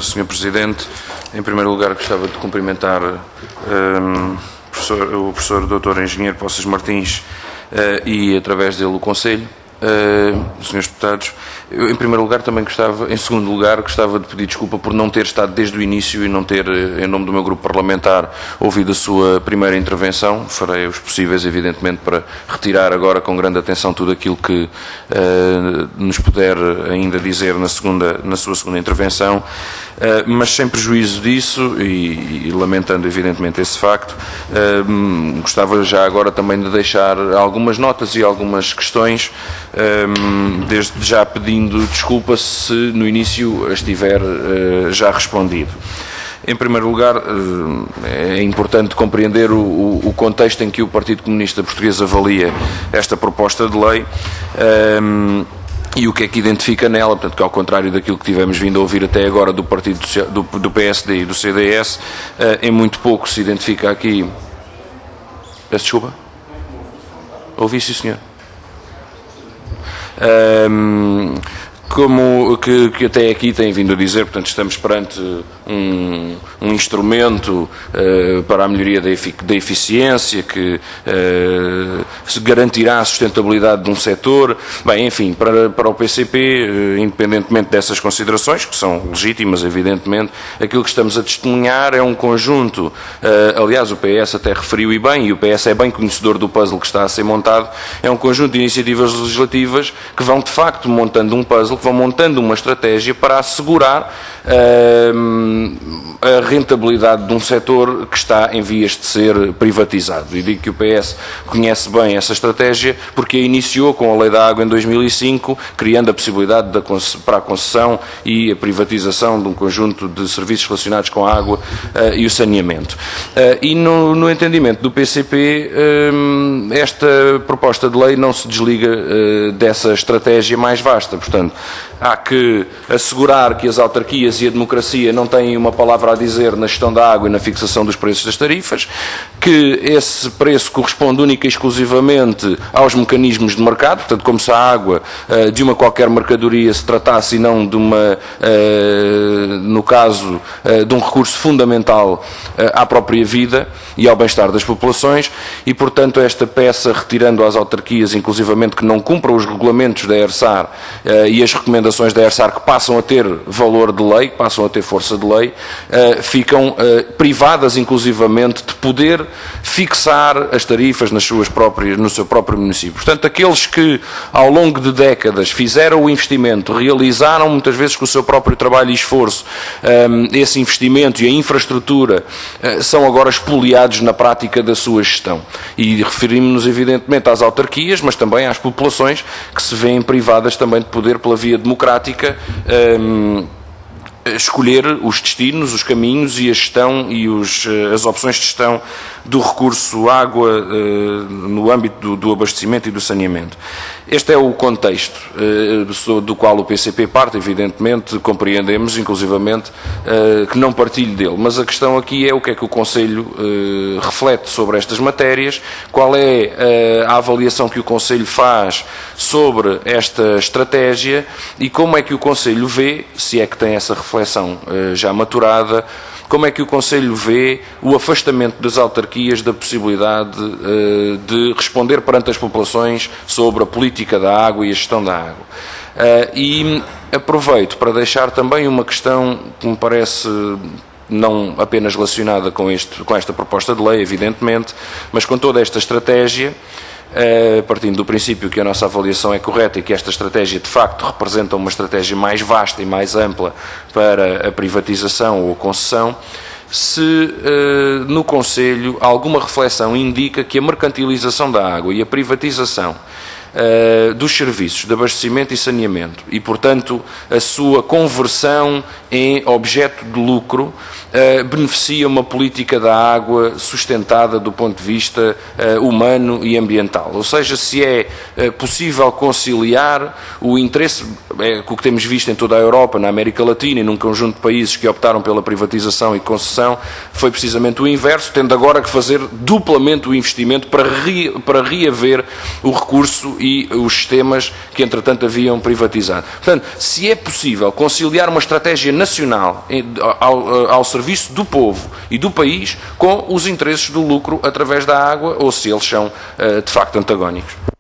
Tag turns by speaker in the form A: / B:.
A: Sr. Presidente. Em primeiro lugar, gostava de cumprimentar o professor Dr. Engenheiro Poças Martins e, através dele, o Conselho. Senhores deputados, eu, em primeiro lugar, também gostava, em segundo lugar, gostava de pedir desculpa por não ter estado desde o início e não ter, em nome do meu grupo parlamentar, ouvido a sua primeira intervenção. Farei os possíveis, evidentemente, para retirar agora com grande atenção tudo aquilo que nos puder ainda dizer na sua segunda intervenção, mas sem prejuízo disso e lamentando, evidentemente, esse facto, gostava já agora também de deixar algumas notas e algumas questões, desde já pedindo desculpa se no início as tiver já respondido. Em primeiro lugar, é importante compreender o contexto em que o Partido Comunista Português avalia esta proposta de lei e o que é que identifica nela, portanto, que ao contrário daquilo que tivemos vindo a ouvir até agora do Partido do PSD e do CDS, em muito pouco se identifica aqui... Peço desculpa? Ouvi, sim, senhor. Como que até aqui tem vindo a dizer, portanto, estamos perante um instrumento para a melhoria da eficiência, que se garantirá a sustentabilidade de um setor. Bem, enfim, para o PCP, independentemente dessas considerações, que são legítimas, evidentemente, aquilo que estamos a testemunhar é um conjunto, aliás, o PS até referiu e bem, e o PS é bem conhecedor do puzzle que está a ser montado, é um conjunto de iniciativas legislativas que vão, de facto, montando um puzzle, que vão montando uma estratégia para assegurar a rentabilidade de um setor que está em vias de ser privatizado. E digo que o PS conhece bem essa estratégia porque a iniciou com a Lei da Água em 2005, criando a possibilidade para a concessão e a privatização de um conjunto de serviços relacionados com a água e o saneamento. E no entendimento do PCP, esta proposta de lei não se desliga dessa estratégia mais vasta. Portanto, há que assegurar que as autarquias e a democracia não têm uma palavra a dizer na gestão da água e na fixação dos preços das tarifas, que esse preço corresponde única e exclusivamente aos mecanismos de mercado, portanto, como se a água de uma qualquer mercadoria se tratasse e não de uma, no caso, de um recurso fundamental à própria vida e ao bem-estar das populações, e, portanto, esta peça, retirando às autarquias, inclusivamente, que não cumpram os regulamentos da ERSAR e as recomendações da ERSAR, que passam a ter valor de lei, que passam a ter força de lei, ficam privadas, inclusivamente, de poder fixar as tarifas no seu próprio município. Portanto, aqueles que, ao longo de décadas, fizeram o investimento, realizaram, muitas vezes, com o seu próprio trabalho e esforço, esse investimento e a infraestrutura, são agora expoliados na prática da sua gestão. E referimos-nos, evidentemente, às autarquias, mas também às populações que se veem privadas também de poder, pela via democrática, escolher os destinos, os caminhos e a gestão e as opções de gestão do recurso água no âmbito do abastecimento e do saneamento. Este é o contexto do qual o PCP parte, evidentemente, compreendemos, inclusivamente, que não partilho dele, mas a questão aqui é o que é que o Conselho reflete sobre estas matérias, qual é a avaliação que o Conselho faz sobre esta estratégia e como é que o Conselho vê, se é que tem essa reflexão já maturada, como é que o Conselho vê o afastamento das autarquias da possibilidade de responder perante as populações sobre a política da água e a gestão da água. E aproveito para deixar também uma questão que me parece não apenas relacionada com esta proposta de lei, evidentemente, mas com toda esta estratégia, partindo do princípio que a nossa avaliação é correta e que esta estratégia de facto representa uma estratégia mais vasta e mais ampla para a privatização ou a concessão, se no Conselho alguma reflexão indica que a mercantilização da água e a privatização dos serviços de abastecimento e saneamento e, portanto, a sua conversão em objeto de lucro beneficia uma política da água sustentada do ponto de vista humano e ambiental. Ou seja, se é possível conciliar o interesse, o que temos visto em toda a Europa, na América Latina e num conjunto de países que optaram pela privatização e concessão, foi precisamente o inverso, tendo agora que fazer duplamente o investimento para reaver o recurso e os sistemas que, entretanto, haviam privatizado. Portanto, se é possível conciliar uma estratégia nacional ao serviço do povo e do país com os interesses do lucro através da água, ou se eles são, de facto, antagónicos.